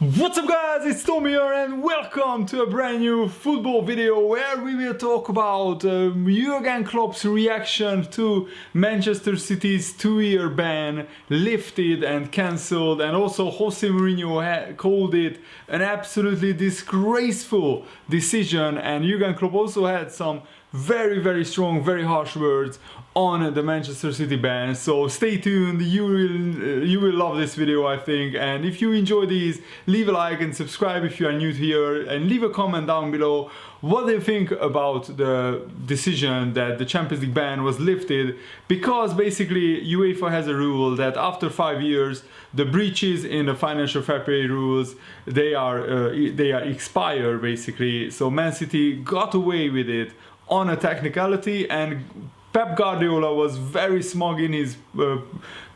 What's up guys, it's Tom here and welcome to a brand new football video where we will talk about Jurgen Klopp's reaction to Manchester City's 2-year ban lifted and cancelled, and also Jose Mourinho called it an absolutely disgraceful decision, and Jurgen Klopp also had some very strong, very harsh words on the Manchester City ban. So stay tuned, you will love this video, I think. And if you enjoy these, leave a like and subscribe if you are new here, and leave a comment down below what they think about the decision that the Champions League ban was lifted, because basically UEFA has a rule that after 5 years the breaches in the financial fair play rules they are expire basically. So Man City got away with it on a technicality, and Pep Guardiola was very smug in his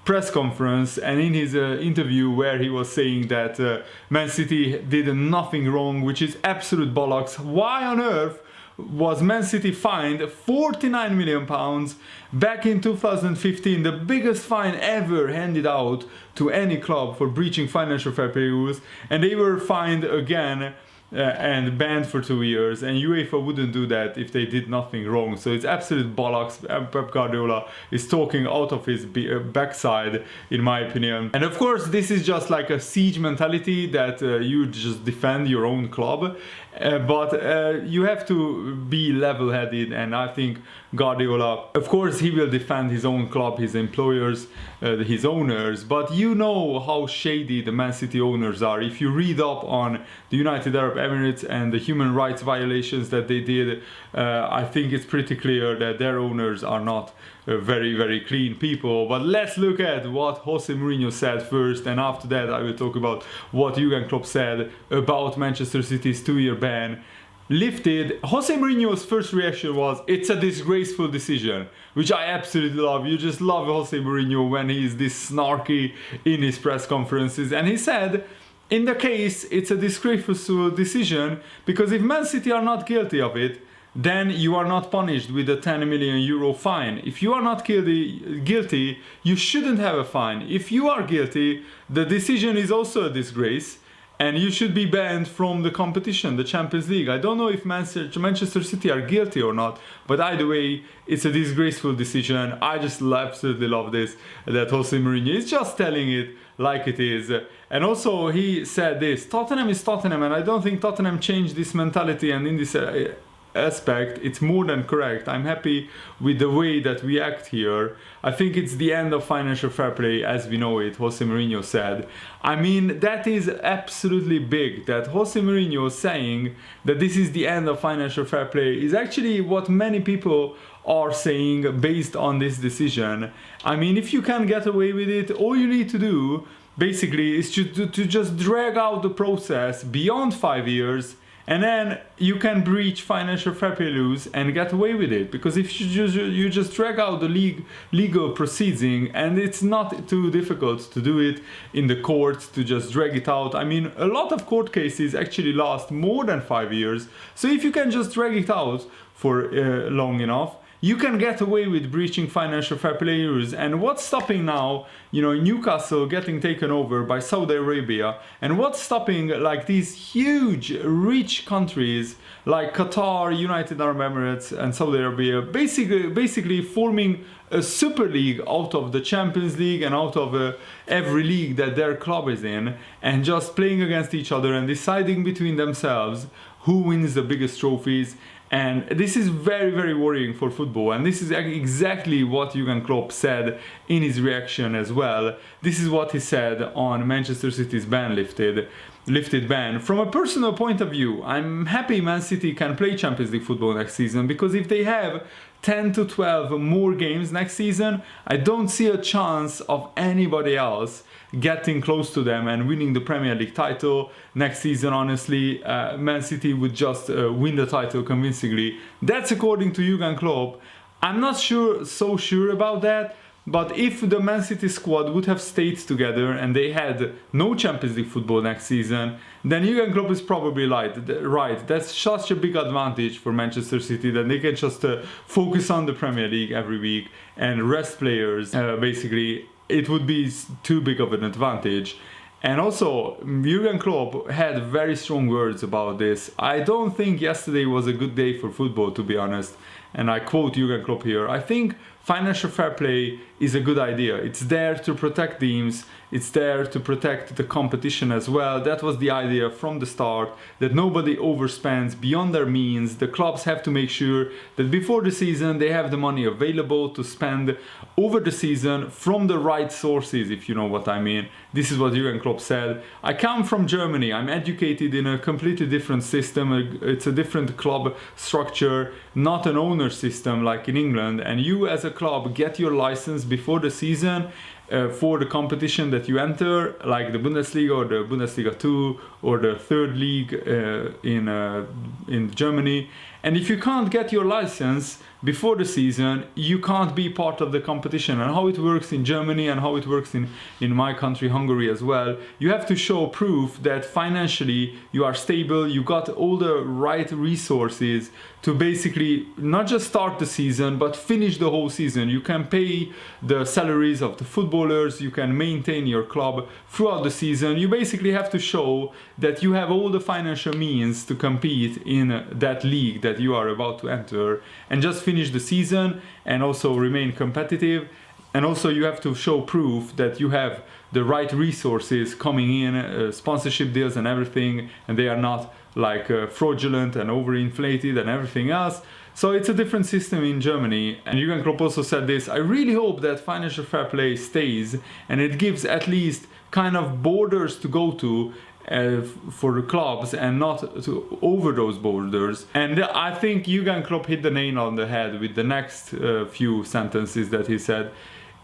press conference and in his interview, where he was saying that Man City did nothing wrong, which is absolute bollocks. Why on earth was Man City fined £49 million back in 2015, the biggest fine ever handed out to any club for breaching financial fair play rules, and they were fined again and banned for 2 years, and UEFA wouldn't do that if they did nothing wrong. So it's absolute bollocks. Pep Guardiola is talking out of his backside, in my opinion. And of course this is just like a siege mentality that you just defend your own club, but you have to be level-headed, and I think Guardiola, of course he will defend his own club, his employers, his owners, but you know how shady the Man City owners are. If you read up on the United Arab Emirates and the human rights violations that they did, I think it's pretty clear that their owners are not very clean people. But let's look at what Jose Mourinho said first, and after that I will talk about what Jurgen Klopp said about Manchester City's 2-year ban lifted. Jose Mourinho's first reaction was, it's a disgraceful decision, which I absolutely love. You just love Jose Mourinho when he's this snarky in his press conferences, and he said, in the case, it's a disgraceful decision because if Man City are not guilty of it, then you are not punished with a €10 million fine. If you are not guilty, you shouldn't have a fine. If you are guilty, the decision is also a disgrace, and you should be banned from the competition, the Champions League. I don't know if Manchester City are guilty or not, but either way, it's a disgraceful decision. I just absolutely love this, that Jose Mourinho is just telling it like it is. And also he said this, Tottenham is Tottenham, and I don't think Tottenham changed this mentality, and in this aspect it's more than correct. I'm happy with the way that we act here. I think it's the end of financial fair play as we know it, Jose Mourinho said. I mean, that is absolutely big, that Jose Mourinho saying that this is the end of financial fair play is actually what many people are saying based on this decision. I mean, if you can get away with it, all you need to do basically is to just drag out the process beyond 5 years, and then you can breach financial fair play rules and get away with it. Because if you just drag out the legal proceeding, and it's not too difficult to do it in the courts, to just drag it out. I mean, a lot of court cases actually last more than 5 years. So if you can just drag it out for long enough, you can get away with breaching financial fair play rules. And what's stopping now, you know, Newcastle getting taken over by Saudi Arabia, and what's stopping like these huge rich countries like Qatar, United Arab Emirates and Saudi Arabia basically forming a super league out of the Champions League and out of every league that their club is in, and just playing against each other and deciding between themselves who wins the biggest trophies. And this is very worrying for football, and this is exactly what Jurgen Klopp said in his reaction as well. This is what he said on Manchester City's lifted ban. From a personal point of view, I'm happy Man City can play Champions League football next season, because if they have 10 to 12 more games next season, I don't see a chance of anybody else getting close to them and winning the Premier League title next season. Honestly, Man City would just win the title convincingly. That's according to Jurgen Klopp. I'm not so sure about that, but if the Man City squad would have stayed together and they had no Champions League football next season, then Jurgen Klopp is probably right. That's such a big advantage for Manchester City that they can just focus on the Premier League every week and rest players. Basically, it would be too big of an advantage. And also, Jurgen Klopp had very strong words about this. I don't think yesterday was a good day for football, to be honest. And I quote Jurgen Klopp here. I think financial fair play is a good idea. It's there to protect teams. It's there to protect the competition as well. That was the idea from the start, that nobody overspends beyond their means. The clubs have to make sure that before the season they have the money available to spend over the season from the right sources, if you know what I mean. This is what Jurgen Klopp said. I come from Germany. I'm educated in a completely different system. It's a different club structure, not an owner system like in England. And you as a club get your license before the season for the competition that you enter, like the Bundesliga or the Bundesliga 2 or the third league in Germany. And if you can't get your license before the season, you can't be part of the competition. And how it works in Germany and how it works in my country, Hungary as well, you have to show proof that financially you are stable, you got all the right resources to basically not just start the season, but finish the whole season. You can pay the salaries of the footballers, you can maintain your club throughout the season. You basically have to show that you have all the financial means to compete in that league that you are about to enter and just finish the season and also remain competitive. And also you have to show proof that you have the right resources coming in, sponsorship deals and everything, and they are not like fraudulent and overinflated and everything else. So it's a different system in Germany. And Jurgen Klopp also said this: I really hope that financial fair play stays and it gives at least kind of borders to go to for the clubs and not to over those borders. And I think Jurgen Klopp hit the nail on the head with the next few sentences that he said.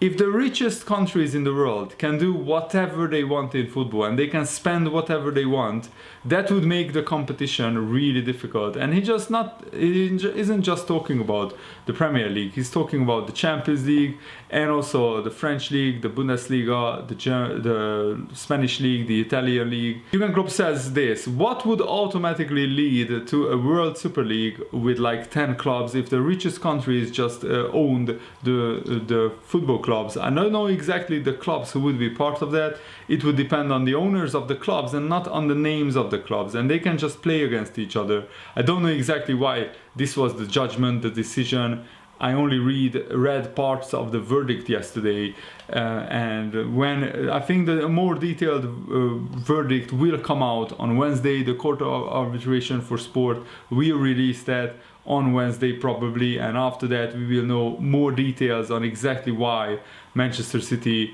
If the richest countries in the world can do whatever they want in football and they can spend whatever they want, that would make the competition really difficult. And he isn't just talking about the Premier League. He's talking about the Champions League and also the French League, the Bundesliga, the Spanish League, the Italian League. Jurgen Klopp says this: what would automatically lead to a World Super League with like 10 clubs if the richest countries just owned the football clubs? I don't know exactly the clubs who would be part of that. It would depend on the owners of the clubs and not on the names of the clubs, and they can just play against each other. I don't know exactly why this was the judgment, the decision. I only read parts of the verdict yesterday, and when I think the more detailed verdict will come out on Wednesday. The Court of Arbitration for Sport will release that on Wednesday probably, and after that we will know more details on exactly why Manchester City's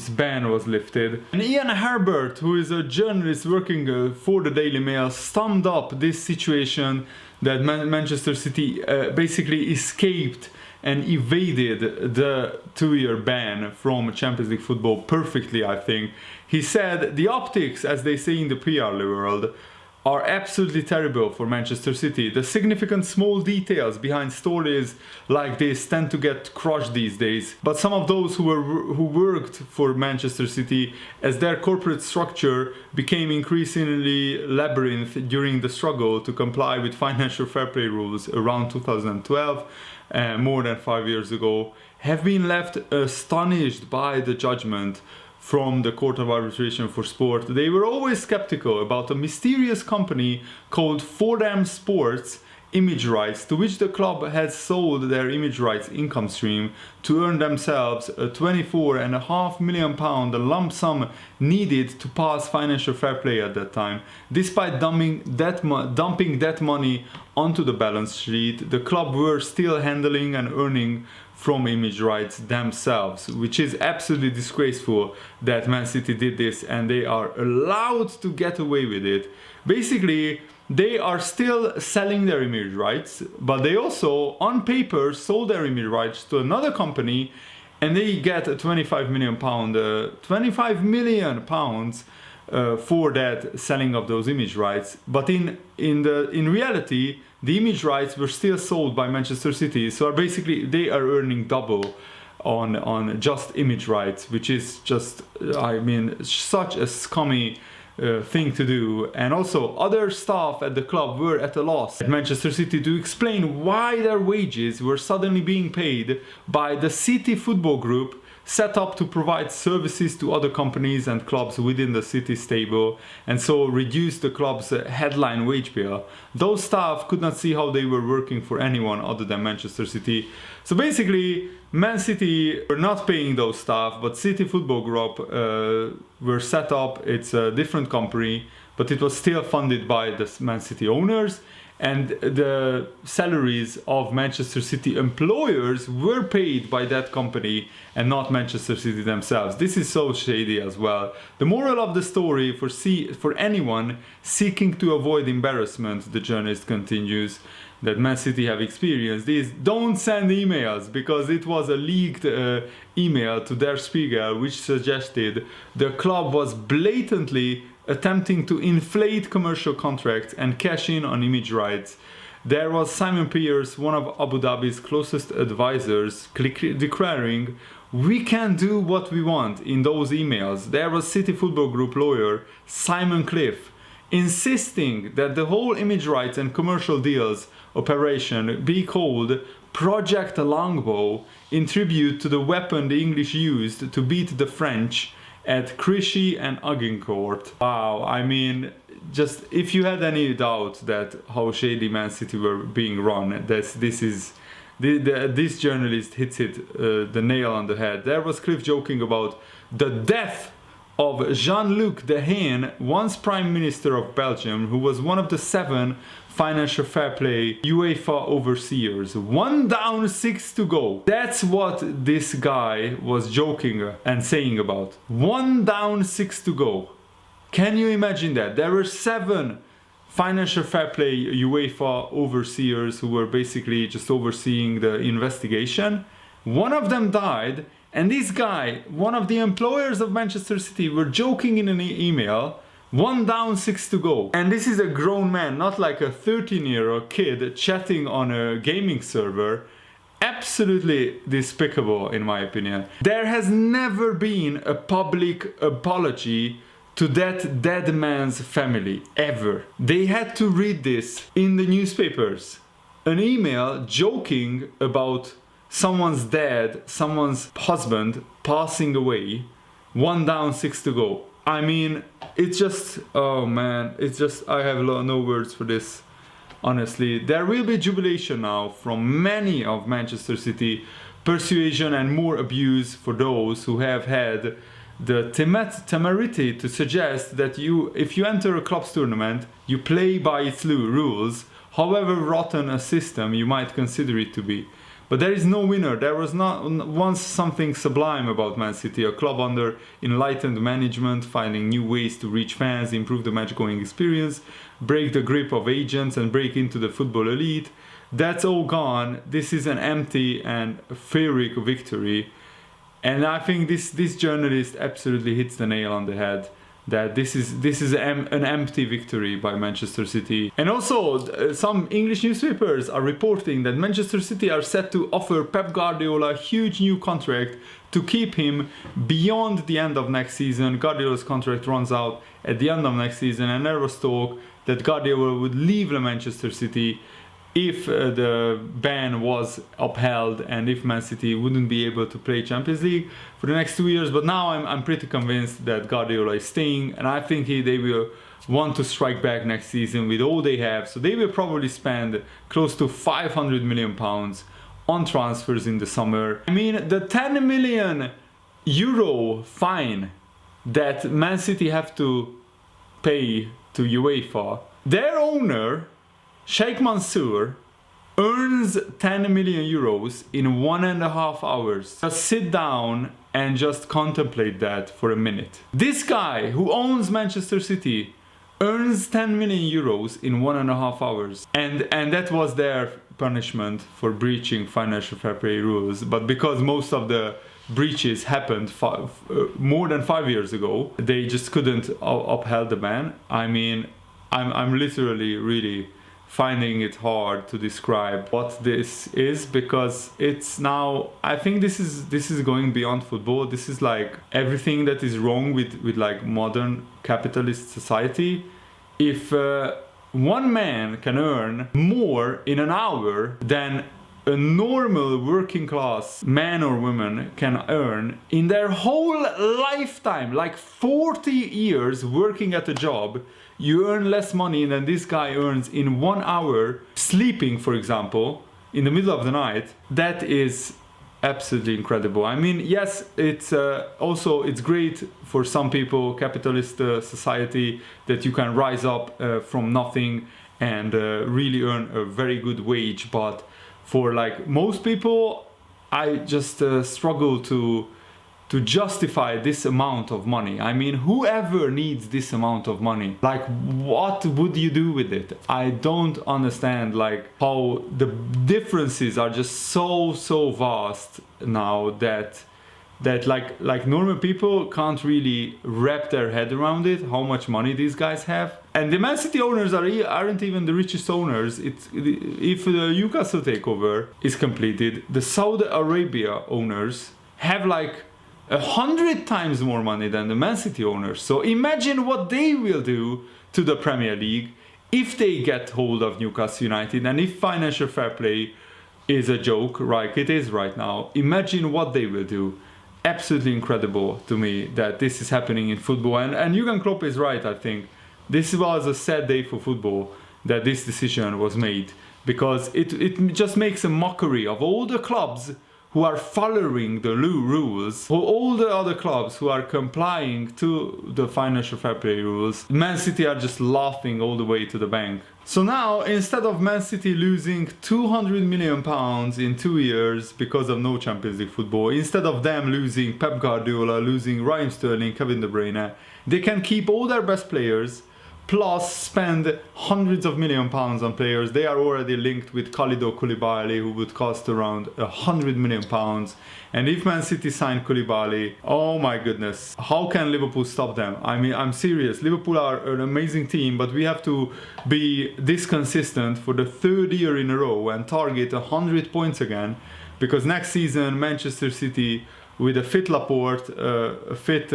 ban was lifted. And Ian Herbert, who is a journalist working for the Daily Mail, summed up this situation that Manchester City basically escaped and evaded the 2-year ban from Champions League football perfectly, I think. He said the optics, as they say in the PR world, are absolutely terrible for Manchester City. The significant small details behind stories like this tend to get crushed these days. But some of those who worked for Manchester City, as their corporate structure became increasingly labyrinth during the struggle to comply with financial fair play rules around 2012, more than 5 years ago, have been left astonished by the judgment from the Court of Arbitration for Sport. They were always skeptical about a mysterious company called Fordham Sports image rights, to which the club had sold their image rights income stream to earn themselves a £24.5 million lump sum needed to pass financial fair play at that time. Despite dumping that money onto the balance sheet, the club were still handling and earning from image rights themselves, which is absolutely disgraceful that Man City did this and they are allowed to get away with it. Basically, they are still selling their image rights, but they also, on paper, sold their image rights to another company, and they get a £25 million for that selling of those image rights. But in reality, the image rights were still sold by Manchester City, so basically they are earning double on just image rights, which is just, I mean, such a scummy thing to do. And also other staff at the club were at a loss at Manchester City to explain why their wages were suddenly being paid by the City Football Group set up to provide services to other companies and clubs within the city stable, and so reduce the club's headline wage bill. Those staff could not see how they were working for anyone other than Manchester City. So basically, Man City were not paying those staff, but City Football Group were set up. It's a different company, but it was still funded by the Man City owners, and the salaries of Manchester City employers were paid by that company and not Manchester City themselves. This is so shady as well. The moral of the story for anyone seeking to avoid embarrassment, the journalist continues, that Man City have experienced is don't send emails, because it was a leaked email to Der Spiegel which suggested the club was blatantly attempting to inflate commercial contracts and cash in on image rights. There was Simon Pierce, one of Abu Dhabi's closest advisors, declaring, "We can do what we want" in those emails. There was City Football Group lawyer Simon Cliff insisting that the whole image rights and commercial deals operation be called Project Longbow, in tribute to the weapon the English used to beat the French at Clichy and Agincourt. Wow, I mean, just if you had any doubt that how shady Man City were being run, this journalist hits it the nail on the head. There was Cliff joking about the death of Jean-Luc Dehaene, once Prime Minister of Belgium, who was one of the 7 financial fair play UEFA overseers. 1 down, 6 to go. That's what this guy was joking and saying about. 1 down, 6 to go. Can you imagine that? There were 7 financial fair play UEFA overseers who were basically just overseeing the investigation. One of them died, and this guy, one of the employers of Manchester City, were joking in an email, 1 down, 6 to go. And this is a grown man, not like a 13-year-old kid chatting on a gaming server. Absolutely despicable, in my opinion. There has never been a public apology to that dead man's family, ever. They had to read this in the newspapers. An email joking about someone's dad, someone's husband passing away, 1 down, 6 to go. I mean, it's just, oh man, it's just, I have no words for this, honestly. There will be jubilation now from many of Manchester City, persuasion and more abuse for those who have had the temerity to suggest that if you enter a club's tournament, you play by its rules, however rotten a system you might consider it to be. But there is no winner. There was not once something sublime about Man City, a club under enlightened management, finding new ways to reach fans, improve the match-going experience, break the grip of agents and break into the football elite. That's all gone. This is an empty and pyrrhic victory. And I think this journalist absolutely hits the nail on the head, that this is an empty victory by Manchester City. And also, some English newspapers are reporting that Manchester City are set to offer Pep Guardiola a huge new contract to keep him beyond the end of next season. Guardiola's contract runs out at the end of next season, and there was talk that Guardiola would leave Manchester City if the ban was upheld and if Man City wouldn't be able to play Champions League for the next 2 years. But now I'm pretty convinced that Guardiola is staying, and I think they will want to strike back next season with all they have. So they will probably spend close to £500 million on transfers in the summer. I mean, the 10 million euro fine that Man City have to pay to UEFA, their owner Sheikh Mansour earns 10 million euros in 1.5 hours. Just sit down and just contemplate that for a minute. This guy who owns Manchester City earns 10 million euros in 1.5 hours. And that was their punishment for breaching financial fair play rules. But because most of the breaches happened more than 5 years ago, they just couldn't upheld the ban. I mean, I'm literally really finding it hard to describe what this is, because it's now, I think this is going beyond football. This is like everything that is wrong with like modern capitalist society. If one man can earn more in an hour than a normal working class man or woman can earn in their whole lifetime, like 40 years working at a job, you earn less money than this guy earns in 1 hour sleeping, for example, in the middle of the night. That is absolutely incredible. I mean, yes, it's also it's great for some people, capitalist society, that you can rise up from nothing and really earn a very good wage, but for like most people, I just struggle to justify this amount of money. I mean, whoever needs this amount of money, like what would you do with it? I don't understand like how the differences are just so vast now that like normal people can't really wrap their head around it, how much money these guys have. And the Man City owners aren't even the richest owners. If the Newcastle takeover is completed, the Saudi Arabia owners have like 100 times more money than the Man City owners. So imagine what they will do to the Premier League if they get hold of Newcastle United, and if financial fair play is a joke, like it is right now. Imagine what they will do. Absolutely incredible to me that this is happening in football, and Jurgen Klopp is right. I think this was a sad day for football that this decision was made, because it just makes a mockery of all the clubs who are following the rules, or all the other clubs who are complying to the financial fair play rules. Man City are just laughing all the way to the bank. So now, instead of Man City losing £200 million in 2 years because of no Champions League football, instead of them losing Pep Guardiola, losing Raheem Sterling, Kevin De Bruyne, they can keep all their best players, plus spend hundreds of £millions on players. They are already linked with Kalidou Koulibaly, who would cost around £100 million. And if Man City signed Koulibaly, oh my goodness, how can Liverpool stop them? I mean, I'm serious. Liverpool are an amazing team, but we have to be this consistent for the 3rd year in a row and target 100 points again, because next season Manchester City, with a fit Laporte, a fit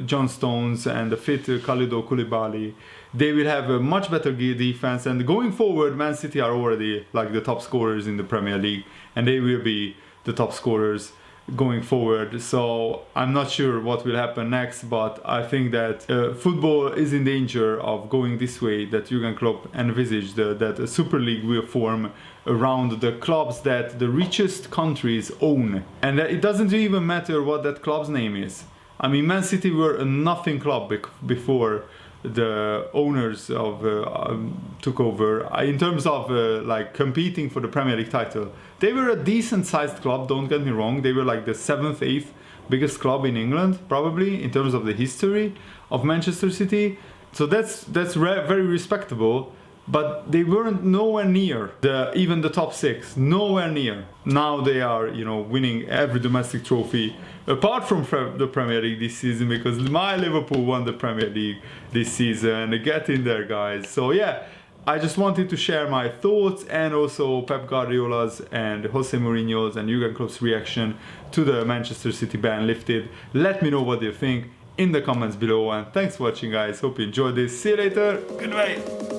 John Stones, and a fit Kalidou Koulibaly, they will have a much better defense. And going forward, Man City are already like the top scorers in the Premier League, and they will be the top scorers going forward. So I'm not sure what will happen next, but I think that football is in danger of going this way, that Jurgen Klopp envisaged that a Super League will form around the clubs that the richest countries own, and that it doesn't even matter what that club's name is. I mean, Man City were a nothing club before the owners of took over. In terms of like competing for the Premier League title, they were a decent sized club, don't get me wrong. They were like the 7th, 8th biggest club in England, probably, in terms of the history of Manchester City. So that's very respectable, but they weren't nowhere near even the top 6, nowhere near. Now they are, you know, winning every domestic trophy apart from the Premier League this season, because my Liverpool won the Premier League this season. Get in there, guys. So yeah, I just wanted to share my thoughts, and also Pep Guardiola's and Jose Mourinho's and Jurgen Klopp's reaction to the Manchester City ban lifted. Let me know what you think in the comments below, and thanks for watching, guys. Hope you enjoyed this. See you later. Goodbye.